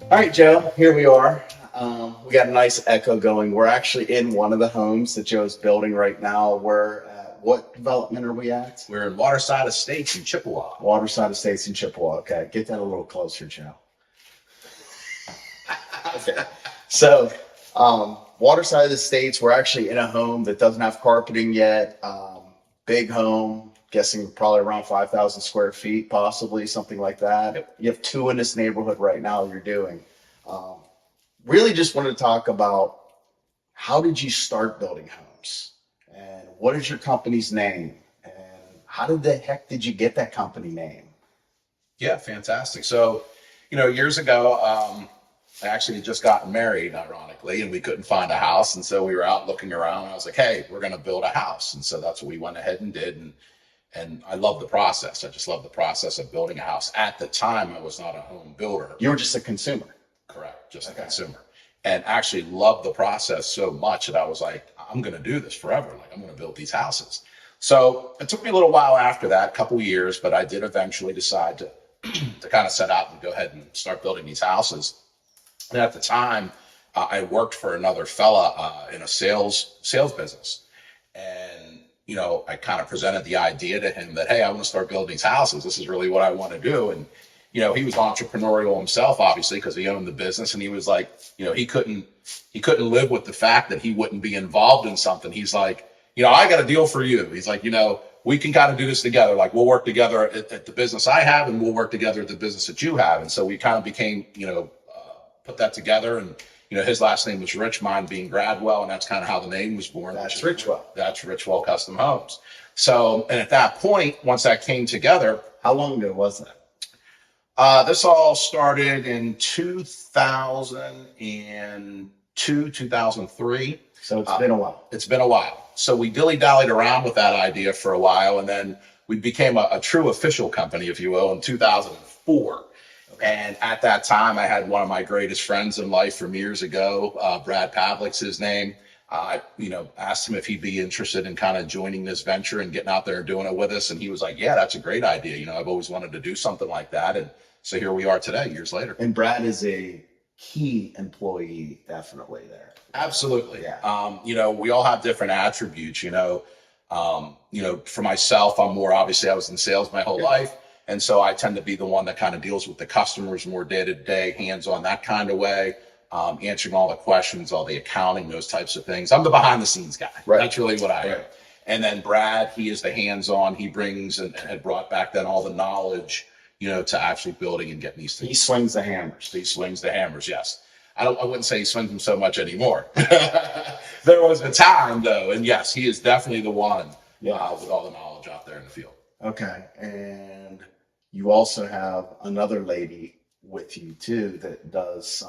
All right, Joe, here we are. We got a nice echo going. We're actually in one of the homes that Joe's building right now. We're at, what development are we at? We're in Waterside Estates in Chippewa. Waterside Estates in Chippewa. Okay, get that a little closer, Joe. Okay. So, Waterside Estates, we're actually in a home that doesn't have carpeting yet. Big home, guessing probably around 5,000 square feet, possibly something like that. Yep. You have two in this neighborhood right now you're doing. Um, really just wanted to talk about how did you start building homes? And what is your company's name? And how did the heck did you get that company name? Yeah, fantastic. So, years ago, I actually had just gotten married, ironically, and we couldn't find a house. And so we were out looking around, and I was like, hey, we're going to build a house. And so that's what we went ahead and did. And I love the process. I just love the process of building a house. At the time, I was not a home builder. You were just a consumer. Correct, just a Okay. consumer. And actually loved the process so much that I was like, I'm going to do this forever. Like, I'm going to build these houses. So it took me a little while after that, a couple of years, but I did eventually decide to to kind of set out and go ahead and start building these houses. And at the time, I worked for another fella in a sales business, and I kind of presented the idea to him that, hey, I want to start building these houses. This is really what I want to do. And he was entrepreneurial himself, obviously, because he owned the business, and he was like, he couldn't live with the fact that he wouldn't be involved in something. He's like, I got a deal for you. He's like, we can kind of do this together. Like, we'll work together at the business I have, and we'll work together at the business that you have. And so we kind of became, put that together. And, his last name was Rich, mine being Gradwell. And that's kind of how the name was born. That's Richwell. That's Richwell Custom Homes. So, and at that point, once that came together, How long ago was that? this all started in 2002, 2003. So it's been a while. It's been a while. So we dilly-dallied around with that idea for a while, and then we became a true official company, if you will, in 2004. And at that time, I had one of my greatest friends in life from years ago, Brad Pavlik's his name. I, asked him if he'd be interested in kind of joining this venture and getting out there and doing it with us. And he was like, yeah, that's a great idea. I've always wanted to do something like that. And so here we are today, years later. And Brad is a key employee, definitely there. Absolutely. Yeah. We all have different attributes, for myself, I was in sales my whole life. And so I tend to be the one that kind of deals with the customers more day to day, hands on, that kind of way, answering all the questions, all the accounting, those types of things. I'm the behind the scenes guy. Right. That's really what I am. Right. And then Brad, he is the hands on. He brings and had brought back then all the knowledge, to actually building and getting these things. He swings the hammers. He swings the hammers, yes. I wouldn't say he swings them so much anymore. There was a time, though, and yes, he is definitely the one with all the knowledge out there in the field. Okay. And you also have another lady with you too that does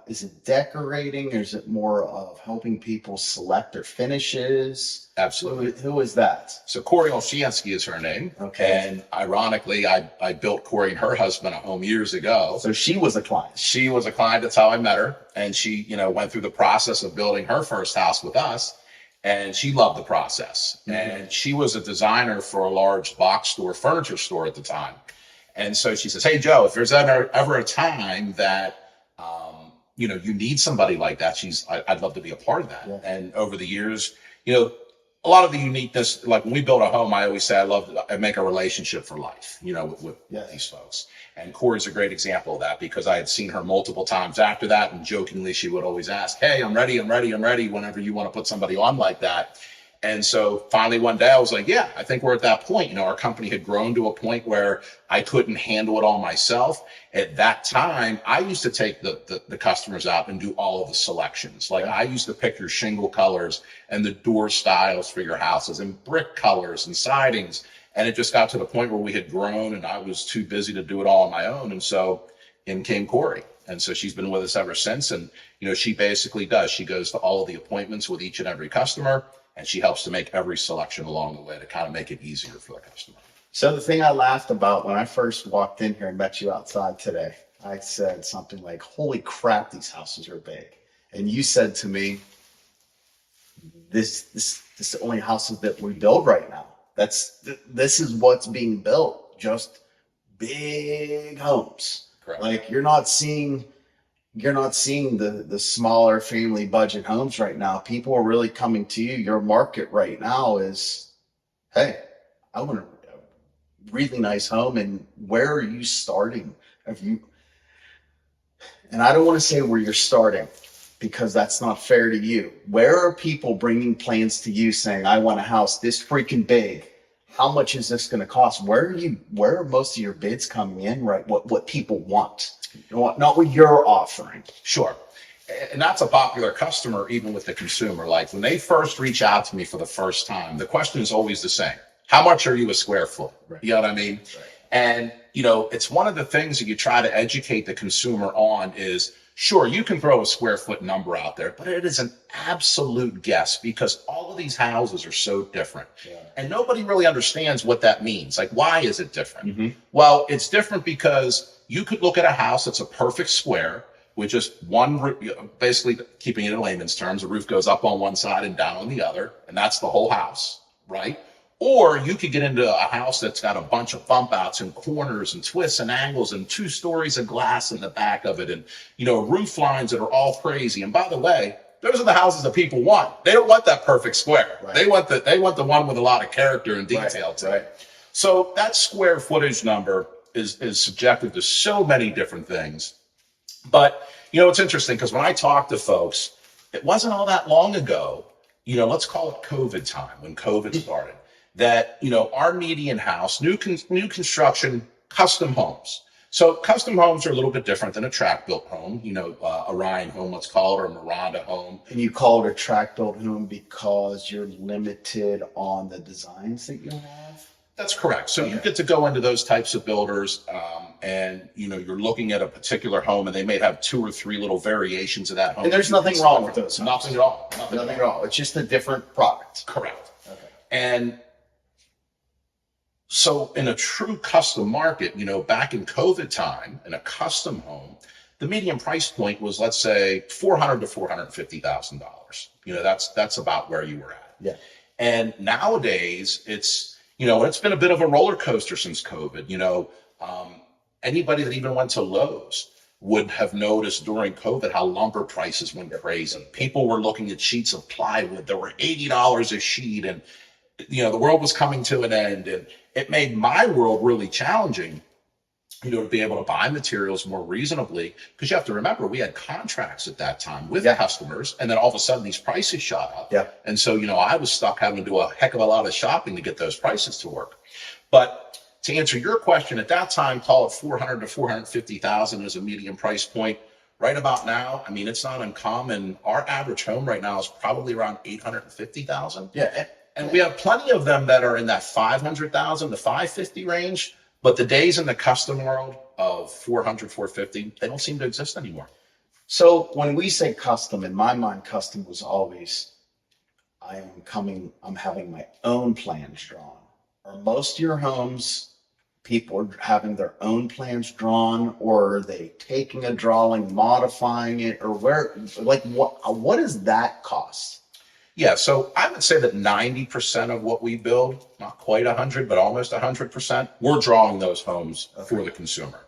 is it decorating or is it more of helping people select their finishes? Absolutely. Who is that? So Corey Olshansky is her name. Okay. And ironically, I built Corey and her husband a home years ago. So she was a client. She was a client. That's how I met her. And she, went through the process of building her first house with us. And she loved the process. Mm-hmm. And she was a designer for a large box store, furniture store at the time. And so she says, hey, Joe, if there's ever a time that, you need somebody like that, I'd love to be a part of that. Yeah. And over the years, a lot of the uniqueness, like when we build a home, I always say I make a relationship for life, with these folks. And Corey's a great example of that because I had seen her multiple times after that. And jokingly, she would always ask, hey, I'm ready whenever you want to put somebody on like that. And so finally one day I was like, yeah, I think we're at that point. Our company had grown to a point where I couldn't handle it all myself. At that time, I used to take the customers out and do all of the selections. Like I used to pick your shingle colors and the door styles for your houses and brick colors and sidings. And it just got to the point where we had grown and I was too busy to do it all on my own. And so in came Corey. And so she's been with us ever since. And, she basically does. She goes to all of the appointments with each and every customer. And she helps to make every selection along the way to kind of make it easier for the customer. So the thing I laughed about when I first walked in here and met you outside today, I said something like, holy crap, these houses are big. And you said to me, this is the only houses that we build right now. This is what's being built, just big homes. Correct. Like you're not seeing the smaller family budget homes right now. People are really coming to you. Your market right now is, hey, I want a really nice home. And where are you starting? Have you, and I don't want to say where you're starting because that's not fair to you. Where are people bringing plans to you saying, I want a house this freaking big? How much is this going to cost? Where are most of your bids coming in, right? What people want, not what you're offering. Sure. And that's a popular customer, even with the consumer. Like when they first reach out to me for the first time, the question is always the same. How much are you a square foot? Right. You know what I mean? Right. And, it's one of the things that you try to educate the consumer on is, sure, you can throw a square foot number out there, but it is an absolute guess because all of these houses are so different. Yeah. And nobody really understands what that means. Like, why is it different? Mm-hmm. Well, it's different because you could look at a house that's a perfect square with just one, basically keeping it in layman's terms, the roof goes up on one side and down on the other, and that's the whole house, right? Or you could get into a house that's got a bunch of bump outs and corners and twists and angles and 2 stories of glass in the back of it and, roof lines that are all crazy. And by the way, those are the houses that people want. They don't want that perfect square. Right. They want the one with a lot of character and detail to it. So that square footage number is subjective to so many different things. But, it's interesting because when I talk to folks, it wasn't all that long ago, let's call it COVID time, when COVID started, that, our median house, new construction, custom homes. So custom homes are a little bit different than a track built home, a Ryan home, let's call it, or a Miranda home. And you call it a track built home because you're limited on the designs that you have? That's correct. So you get to go into those types of builders, and you're looking at a particular home, and they may have 2 or 3 little variations of that home. And there's nothing wrong with those. Nothing at all. Nothing at all. It's just a different product. Correct. Okay. And so in a true custom market, back in COVID time, in a custom home, the median price point was, let's say, $400,000 to $450,000. That's about where you were at. Yeah. And nowadays, it's been a bit of a roller coaster since COVID. Anybody that even went to Lowe's would have noticed during COVID how lumber prices went crazy. People were looking at sheets of plywood that were $80 a sheet, and the world was coming to an end, and it made my world really challenging, to be able to buy materials more reasonably, because you have to remember we had contracts at that time with customers, and then all of a sudden these prices shot up. Yeah. And so, I was stuck having to do a heck of a lot of shopping to get those prices to work. But to answer your question, at that time, call it $400,000 to $450,000 as a median price point. Right about now, it's not uncommon. Our average home right now is probably around $850,000. Yeah. And we have plenty of them that are in that $500,000 to $550,000 range. But the days in the custom world of $400,000, $450,000, they don't seem to exist anymore. So when we say custom, in my mind, custom was always, I'm having my own plans drawn. Are most of your homes, people are having their own plans drawn, or are they taking a drawing, modifying it, or what does that cost? Yeah, so I would say that 90% of what we build, not quite 100, but almost 100%, we're drawing those homes for the consumer.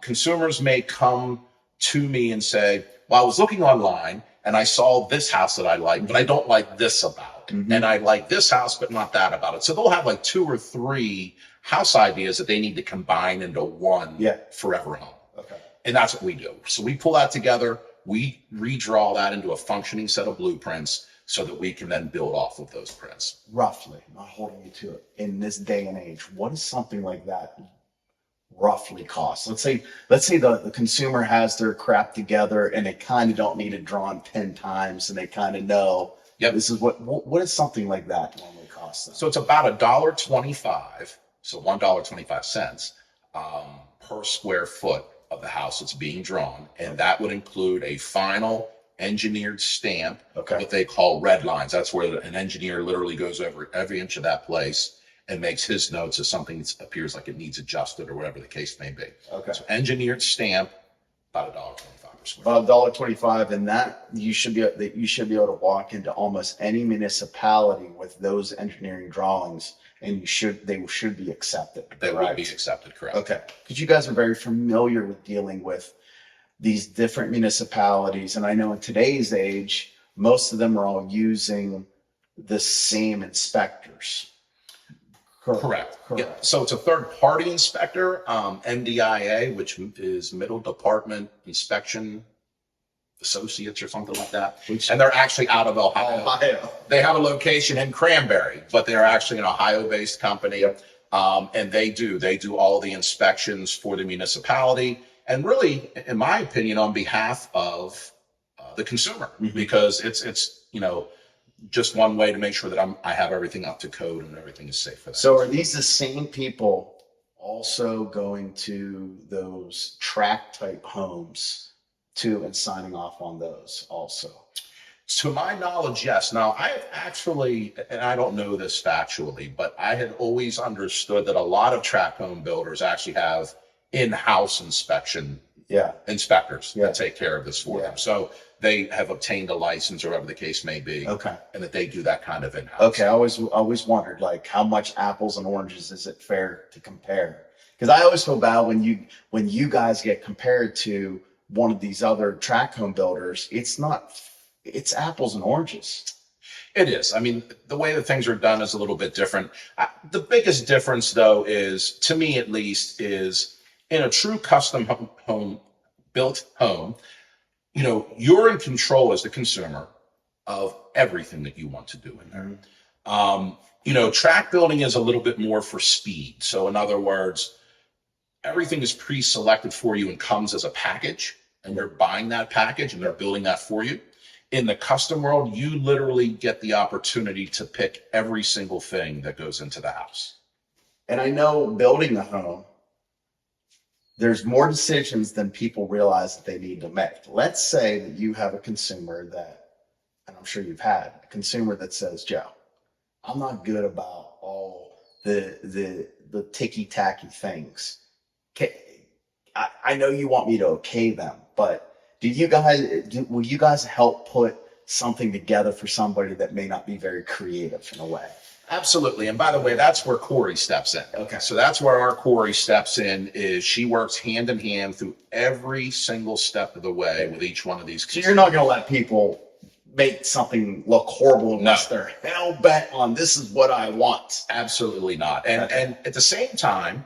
Consumers may come to me and say, well, I was looking online and I saw this house that I like, but I don't like this about it. And I like this house, but not that about it. So they'll have like 2 or 3 house ideas that they need to combine into one forever home. Okay. And that's what we do. So we pull that together, we redraw that into a functioning set of blueprints, so that we can then build off of those prints. Roughly, not holding you to it, in this day and age, what does something like that roughly cost? Let's say the consumer has their crap together and they kind of don't need it drawn 10 times, and they kind of know this is what does something like that normally cost them? So it's about $1.25, so $1.25 per square foot of the house that's being drawn, and that would include a final engineered stamp, what they call red lines. That's where an engineer literally goes over every inch of that place and makes his notes as something that appears like it needs adjusted or whatever the case may be. Okay. So engineered stamp, about $1.25 per square. About $1.25, and that you should be able to walk into almost any municipality with those engineering drawings and they should be accepted. They would correct? be accepted, correct? Okay, because you guys are very familiar with dealing with these different municipalities, and I know in today's age, most of them are all using the same inspectors. Correct. Yeah. So it's a third-party inspector, MDIA, which is Middle Department Inspection Associates or something like that. And they're actually out of Ohio. They have a location in Cranberry, but they're actually an Ohio-based company. Yep. And they do all the inspections for the municipality, and really, in my opinion, on behalf of the consumer, because it's just one way to make sure that I have everything up to code and everything is safe for them. So are these the same people also going to those tract type homes too and signing off on those also? To my knowledge, yes. Now, I actually, and I don't know this factually, but I had always understood that a lot of tract home builders actually have in-house inspectors that take care of this for them. So they have obtained a license or whatever the case may be. Okay. And that they do that kind of in-house. Okay. I always wondered, like, how much apples and oranges is it fair to compare? Because I always feel bad when you guys get compared to one of these other tract home builders. It's apples and oranges. It is. I mean, the way that things are done is a little bit different. The biggest difference, though, is, to me at least, is in a true custom home built home, you're in control as the consumer of everything that you want to do in there. Tract building is a little bit more for speed. So in other words, everything is pre-selected for you and comes as a package, and you're buying that package and they're building that for you. In the custom world, you literally get the opportunity to pick every single thing that goes into the house. And I know building a home, there's more decisions than people realize that they need to make. Let's say that you have a consumer that, and I'm sure you've had a consumer that says, Joe, I'm not good about all the ticky-tacky things. I know you want me to okay them, but will you guys help put something together for somebody that may not be very creative in a way? Absolutely. And by the way, that's where Corey steps in. Okay. So that's where our Corey steps in, is she works hand in hand through every single step of the way with each one of these. So you're not going to let people make something look horrible unless they're hell bent on this is what I want. Absolutely not. And at the same time,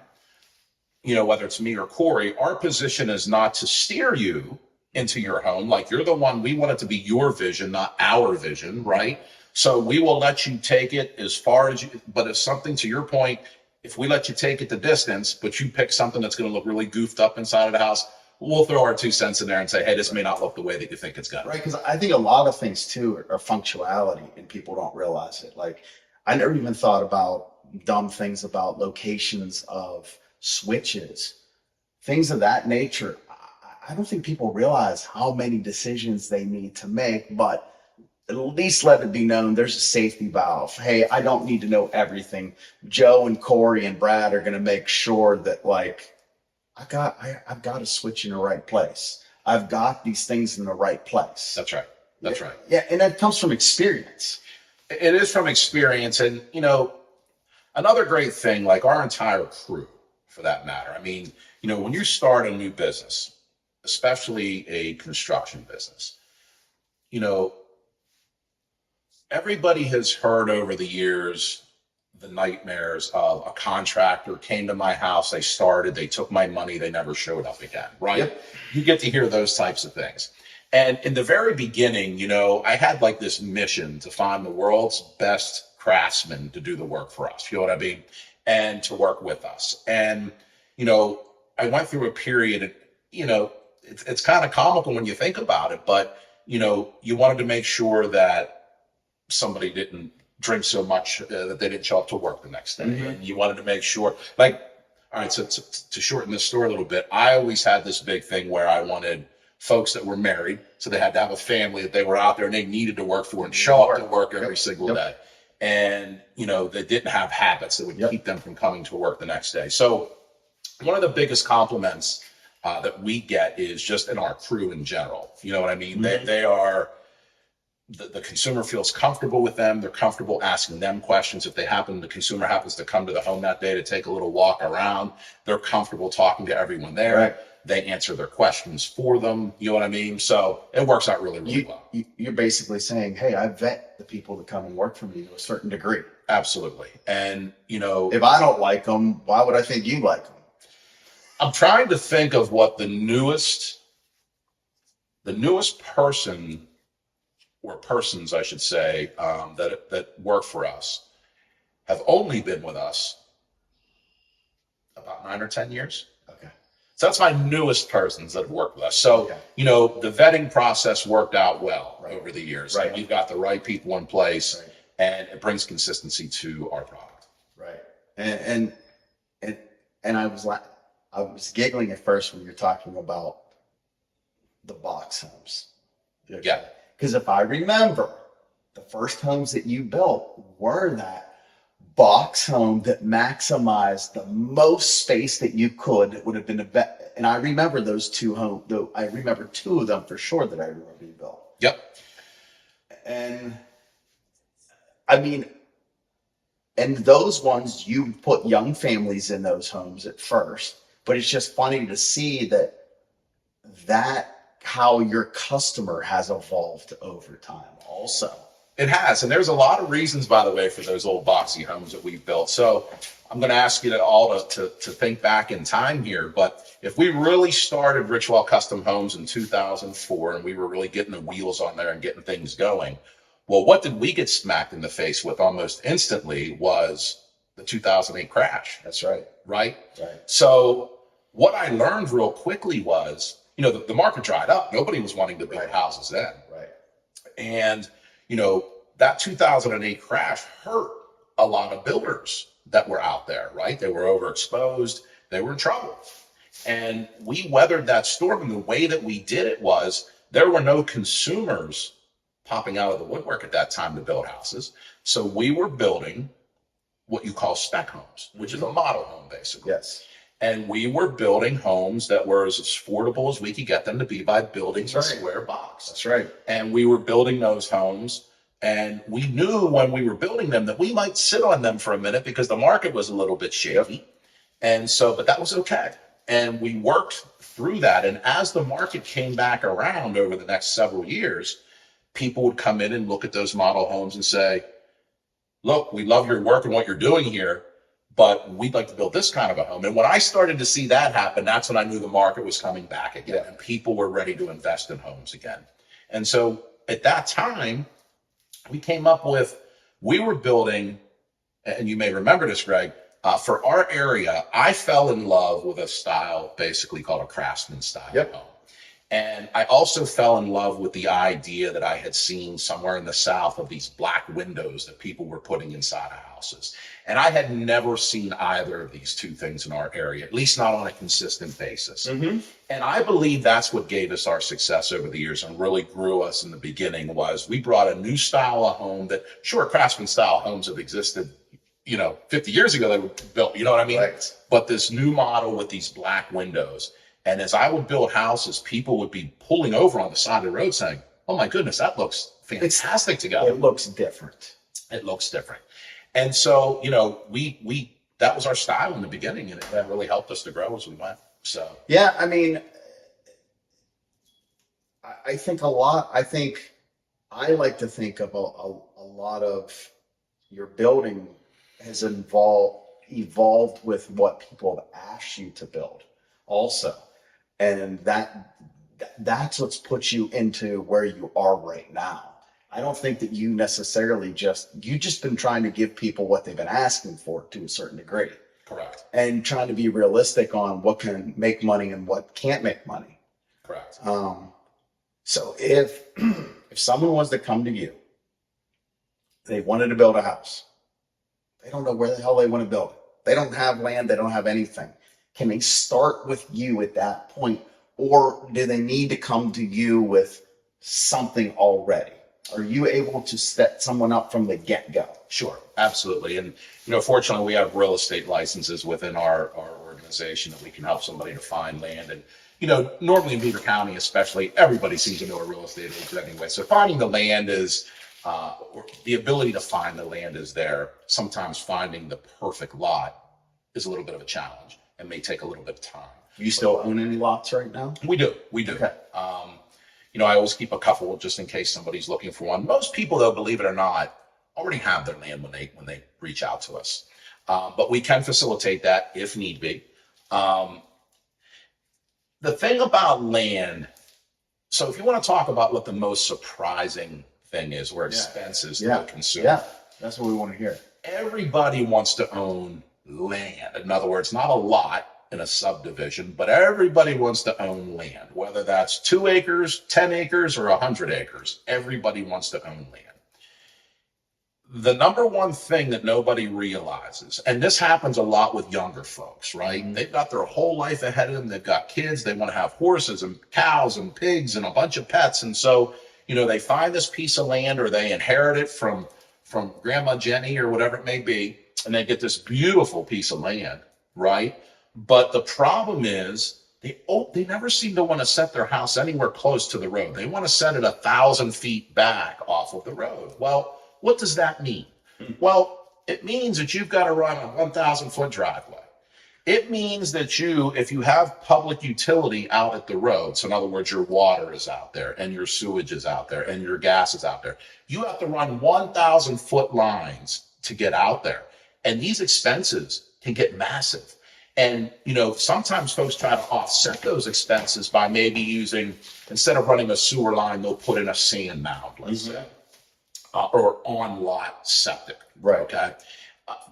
whether it's me or Corey, our position is not to steer you into your home. Like, you're the one, we want it to be your vision, not our vision, right? So we will let you take it as far as you, but if something, to your point, if we let you take it the distance, but you pick something that's going to look really goofed up inside of the house, we'll throw our 2 cents in there and say, hey, this may not look the way that you think it's going to. Right, because I think a lot of things too are functionality and people don't realize it. Like, I never even thought about dumb things about locations of switches, things of that nature. I don't think people realize how many decisions they need to make, but at least let it be known there's a safety valve. Hey, I don't need to know everything. Joe and Corey and Brad are going to make sure that, like, I've got to switch in the right place. I've got these things in the right place. That's right. That's right. Yeah, and that comes from experience. It is from experience. And, another great thing, like our entire crew, for that matter. I mean, when you start a new business, especially a construction business, everybody has heard over the years the nightmares of a contractor came to my house, they took my money, they never showed up again, right? Yep. You get to hear those types of things. And in the very beginning, I had like this mission to find the world's best craftsmen to do the work for us, you know what I mean? And to work with us. And, I went through a period, it's kind of comical when you think about it, but, you wanted to make sure that somebody didn't drink so much that they didn't show up to work the next day. And you wanted to make sure, like, all right, so to shorten this story a little bit, I always had this big thing where I wanted folks that were married, so they had to have a family that they were out there and they needed to work for and show up to work every single day. And, they didn't have habits that would keep them from coming to work the next day. So one of the biggest compliments that we get is just in our crew in general. You know what I mean? They are the consumer feels comfortable with them. They're comfortable asking them questions. If the consumer happens to come to the home that day to take a little walk around, they're comfortable talking to everyone there. Right. They answer their questions for them. You know what I mean? So it works out really, really well. You're basically saying, hey, I vet the people that come and work for me to a certain degree. Absolutely. And, if I don't like them, why would I think you like them? I'm trying to think of what the newest person, or persons, I should say, that work for us have only been with us about 9 or 10 years. Okay. So that's my newest persons that have worked with us. So, Okay. The vetting process worked out well over the years. Right. We've got the right people in place, right. and it brings consistency to our product. Right. And I was giggling at first when you're talking about the box homes. Okay. Yeah. Because if I remember, the first homes that you built were that box home that maximized the most space that you could. It would have been and I remember those two homes, though I remember two of them for sure that I remember you built. Yep. And I mean, and those ones, you put young families in those homes at first, but it's just funny to see that how your customer has evolved over time also. It has. And there's a lot of reasons, by the way, for those old boxy homes that we've built. So I'm going to ask you all to think back in time here. But if we really started Richwell Custom Homes in 2004 and we were really getting the wheels on there and getting things going, well, what did we get smacked in the face with almost instantly was the 2008 crash. That's right. Right? Right. So what I learned real quickly was, the market dried up. Nobody was wanting to build houses then. Right. And, that 2008 crash hurt a lot of builders that were out there, right? They were overexposed. They were in trouble. And we weathered that storm. And the way that we did it was there were no consumers popping out of the woodwork at that time to build houses. So we were building what you call spec homes, which is a model home, basically. Yes. And we were building homes that were as affordable as we could get them to be by building a square box. That's right. And we were building those homes, and we knew when we were building them that we might sit on them for a minute because the market was a little bit shaky. Yep. And so, but that was okay. And we worked through that. And as the market came back around over the next several years, people would come in and look at those model homes and say, look, we love your work and what you're doing here, but we'd like to build this kind of a home. And when I started to see that happen, that's when I knew the market was coming back again and people were ready to invest in homes again. And so at that time, we came up with, we were building, and you may remember this, Greg, for our area, I fell in love with a style basically called a craftsman style home. And I also fell in love with the idea that I had seen somewhere in the South of these black windows that people were putting inside of houses. And I had never seen either of these two things in our area, at least not on a consistent basis. Mm-hmm. And I believe that's what gave us our success over the years and really grew us in the beginning was we brought a new style of home that, sure, craftsman style homes have existed 50 years ago they were built, you know what I mean? Right. But this new model with these black windows. And as I would build houses, people would be pulling over on the side of the road saying, oh my goodness, that looks fantastic together. It looks different. It looks different. And so, we that was our style in the beginning, and it really helped us to grow as we went. So yeah, I mean, I think I like to think of a lot of your building has evolved with what people have asked you to build also. And that's what's put you into where you are right now. I don't think that you necessarily you've just been trying to give people what they've been asking for to a certain degree. Correct. And trying to be realistic on what can make money and what can't make money. Correct. So if someone was to come to you, they wanted to build a house, they don't know where the hell they want to build it. They don't have land, they don't have anything. Can they start with you at that point, or do they need to come to you with something already? Are you able to set someone up from the get-go? Sure, absolutely. And fortunately, we have real estate licenses within our organization that we can help somebody to find land. And, normally in Beaver County, especially, everybody seems to know a real estate agent anyway. So finding the land is, or the ability to find the land is there. Sometimes finding the perfect lot is a little bit of a challenge and may take a little bit of time. You still own any lots right now? We do. Okay. I always keep a couple just in case somebody's looking for one. Most people, though, believe it or not, already have their land when they reach out to us. But we can facilitate that if need be. The thing about land, so if you want to talk about what the most surprising thing is, or expenses to the consumer. Yeah, that's what we want to hear. Everybody wants to own land. In other words, not a lot in a subdivision, but everybody wants to own land, whether that's 2 acres, 10 acres, or 100 acres. Everybody wants to own land. The number one thing that nobody realizes, and this happens a lot with younger folks, right? Mm-hmm. They've got their whole life ahead of them. They've got kids. They want to have horses and cows and pigs and a bunch of pets. And so, they find this piece of land, or they inherit it from Grandma Jenny or whatever it may be, and they get this beautiful piece of land, right? But the problem is they never seem to want to set their house anywhere close to the road. They want to set it 1,000 feet back off of the road. Well, what does that mean? Well, it means that you've got to run a 1,000-foot driveway. It means that if you have public utility out at the road, so in other words, your water is out there and your sewage is out there and your gas is out there, you have to run 1,000-foot lines to get out there. And these expenses can get massive. And, sometimes folks try to offset those expenses by maybe using, instead of running a sewer line, they'll put in a sand mound, let's say. Or on-lot septic. Right. Okay.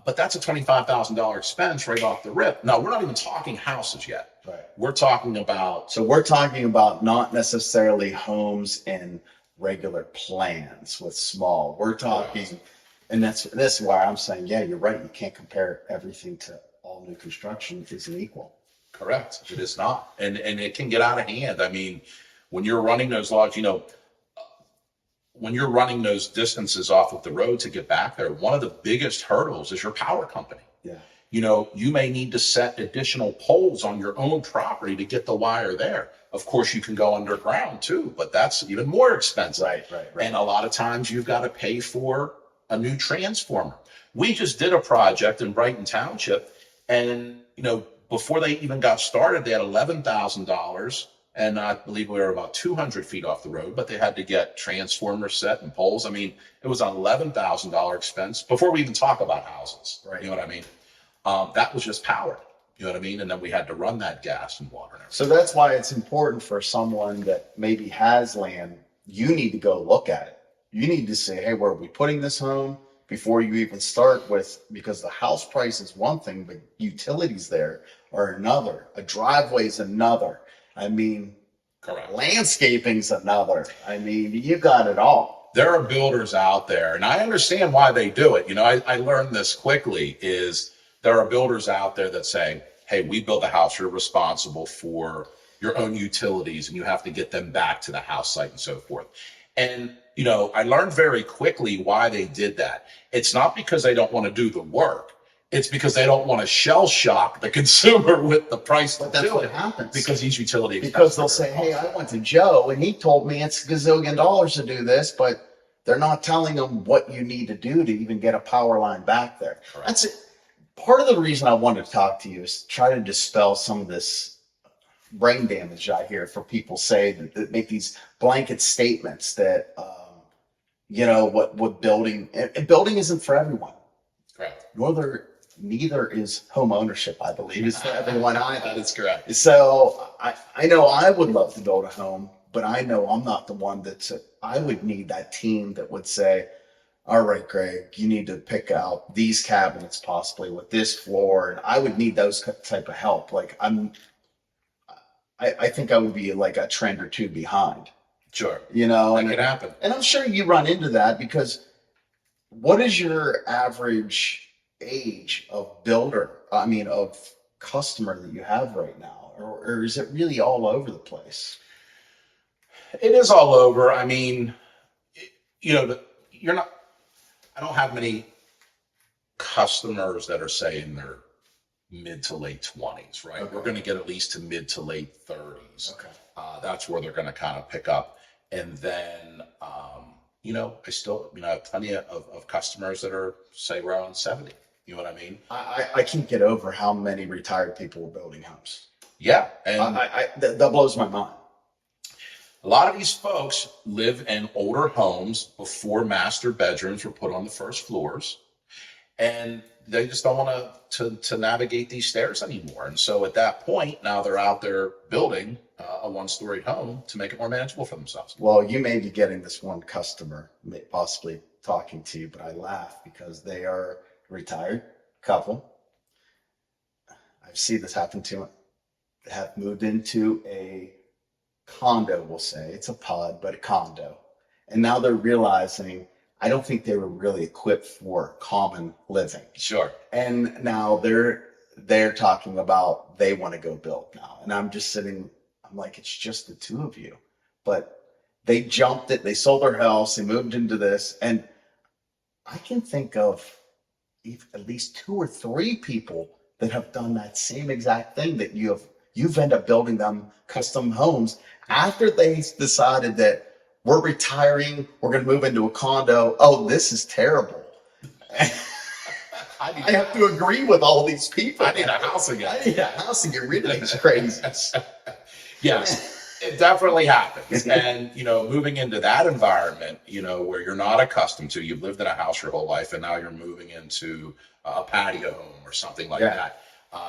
But that's a $25,000 expense right off the rip. Now, we're not even talking houses yet. Right. We're talking about. So we're talking about not necessarily homes in regular plans with small. We're talking, and that's why I'm saying, yeah, you're right. You can't compare everything to all new construction. Isn't equal. Correct. It is not. And it can get out of hand. I mean, when you're running those logs, when you're running those distances off of the road to get back there, one of the biggest hurdles is your power company. Yeah. You may need to set additional poles on your own property to get the wire there. Of course, you can go underground too, but that's even more expensive. Right. And a lot of times you've got to pay for a new transformer. We just did a project in Brighton Township, and before they even got started, they had $11,000. And I believe we were about 200 feet off the road, but they had to get transformers set and poles. I mean, it was an $11,000 expense before we even talk about houses. Right. You know what I mean? That was just power. You know what I mean? And then we had to run that gas and water and everything. So that's why it's important for someone that maybe has land. You need to go look at it. You need to say, hey, where are we putting this home? Before you even start with, because the house price is one thing, but utilities there are another. A driveway is another. I mean, correct. Landscaping's another. I mean, you got it all. There are builders out there, and I understand why they do it. I learned this quickly, is there are builders out there that say, hey, we built a house, you're responsible for your own utilities, and you have to get them back to the house site and so forth. And, I learned very quickly why they did that. It's not because they don't want to do the work. It's because they don't want to shell shock the consumer with the price. But that's what happens. Because these utilities. Because they'll say, hey, I went to Joe and he told me it's $1 gazillion to do this, but they're not telling them what you need to do to even get a power line back there. Correct. That's it. Part of the reason I wanted to talk to you is try to dispel some of this brain damage I hear for people say that make these blanket statements that, what building, and building isn't for everyone. Correct. Neither is home ownership, I believe, is for everyone either. That is correct. So I know I would love to build a home, but I know I'm not the one I would need that team that would say, all right, Greg, you need to pick out these cabinets possibly with this floor. And I would need those type of help. Like I think I would be like a trend or two behind. Sure. That could happen. And I'm sure you run into that, because what is your average age of customer that you have right now? Or is it really all over the place? It is all over. I mean, I don't have many customers that are saying they're mid to late 20s, right? Okay. We're going to get at least to mid to late 30s. Okay. That's where they're going to kind of pick up. And then, I still, I have plenty of customers that are, say, around 70. You know what I mean? I can't get over how many retired people are building homes. Yeah. And That blows my mind. a lot of these folks live in older homes before master bedrooms were put on the first floors. And they just don't want to navigate these stairs anymore. And so at that point, now they're out there building a one-story home to make it more manageable for themselves. Well, you may be getting this one customer, possibly talking to you, but I laugh because they are a retired couple. I've seen this happen to them. They have moved into a condo, we'll say. It's a pod, but a condo. And now they're realizing, I don't think they were really equipped for common living. Sure. And now they're talking about they want to go build now. And I'm just sitting, I'm like, it's just the two of you. But they jumped it, they sold their house, they moved into this. And I can think of at least 2 or 3 people that have done that same exact thing that you've ended up building them custom homes after they decided that we're retiring, we're going to move into a condo. Oh, this is terrible. I have to agree with all these people. I need a house again. I need a house to get rid of these crazies. Yes, it definitely happens. And, moving into that environment, where you're not accustomed to, you've lived in a house your whole life and now you're moving into a patio home or something like that.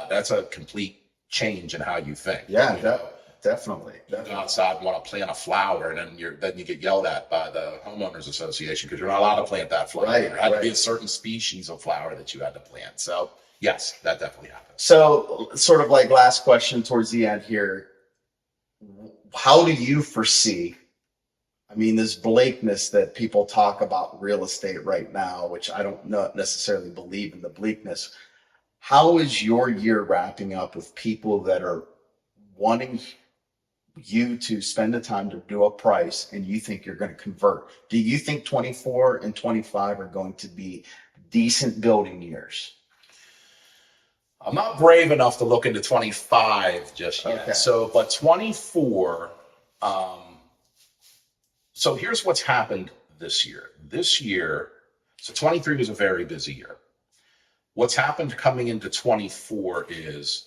That's a complete change in how you think. Yeah, definitely. You go outside and want to plant a flower, and then you get yelled at by the homeowners association because you're not allowed to plant that flower. Right, There had to be a certain species of flower that you had to plant. So yes, that definitely happens. So sort of like last question towards the end here, how do you foresee, this bleakness that people talk about real estate right now, which I don't necessarily believe in the bleakness. How is your year wrapping up with people that are wanting you to spend the time to do a price and you think you're going to convert? Do you think 24 and 25 are going to be decent building years? I'm not brave enough to look into 25 just yet. Okay. So, but 24, so here's what's happened this year. So 23 was a very busy year. What's happened coming into 24 is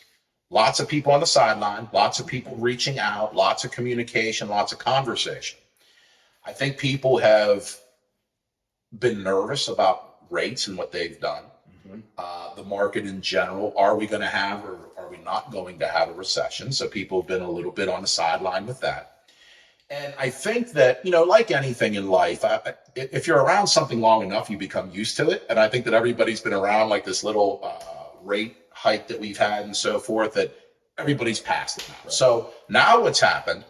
lots of people on the sideline, lots of people reaching out, lots of communication, lots of conversation. I think people have been nervous about rates and what they've done. The market in general, are we going to have or are we not going to have a recession? So people have been a little bit on the sideline with that. And I think that, like anything in life, if you're around something long enough, you become used to it. And I think that everybody's been around like this little rate hike that we've had and so forth, that everybody's past it now. Right. So now what's happened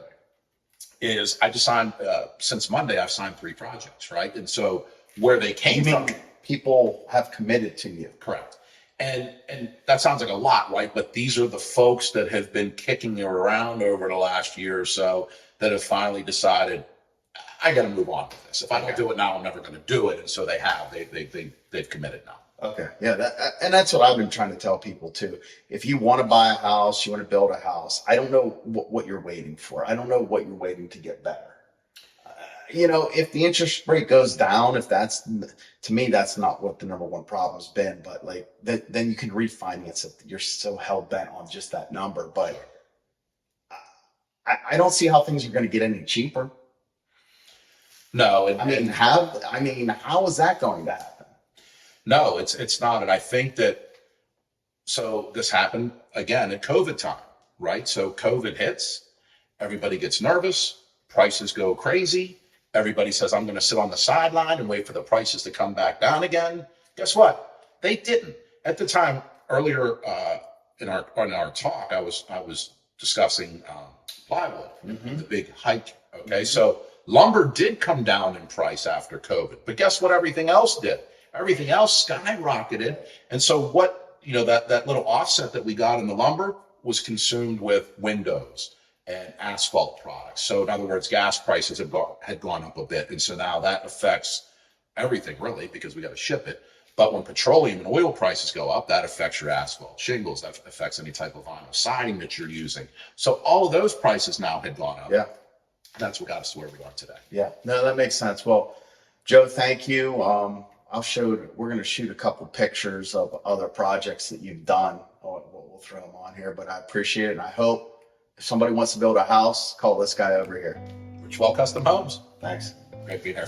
is I just signed, since Monday, I've signed 3 projects, right? And so where they came from. People have committed to you. Correct. And that sounds like a lot, right? But these are the folks that have been kicking you around over the last year or so that have finally decided, I got to move on with this. If I don't do it now, I'm never going to do it. And so they have. They've committed now. Okay. Yeah. And that's what I've been trying to tell people too. If you want to buy a house, you want to build a house, I don't know what you're waiting for. I don't know what you're waiting to get better. If the interest rate goes down, to me, that's not what the number one problem has been. But then you can refinance if you're so hell bent on just that number. But I don't see how things are going to get any cheaper. No, how is that going to happen? No, it's not. And I think that, so this happened again at COVID time, right? So COVID hits, everybody gets nervous, prices go crazy. Everybody says, I'm going to sit on the sideline and wait for the prices to come back down again. Guess what? They didn't. At the time, earlier in our talk, I was discussing plywood, the big hike. Okay, so lumber did come down in price after COVID, but guess what? Everything else did. Everything else skyrocketed, and so what? That little offset that we got in the lumber was consumed with windows and asphalt products. So in other words, gas prices had gone up a bit. And so now that affects everything really because we got to ship it. But when petroleum and oil prices go up, that affects your asphalt shingles, that affects any type of vinyl siding that you're using. So all of those prices now had gone up. Yeah. That's what got us to where we are today. Yeah. No, that makes sense. Well, Joe, thank you. We're going to shoot a couple pictures of other projects that you've done. We'll throw them on here, but I appreciate it. And I hope if somebody wants to build a house, call this guy over here. Richwell Custom Homes. Thanks. Great being here.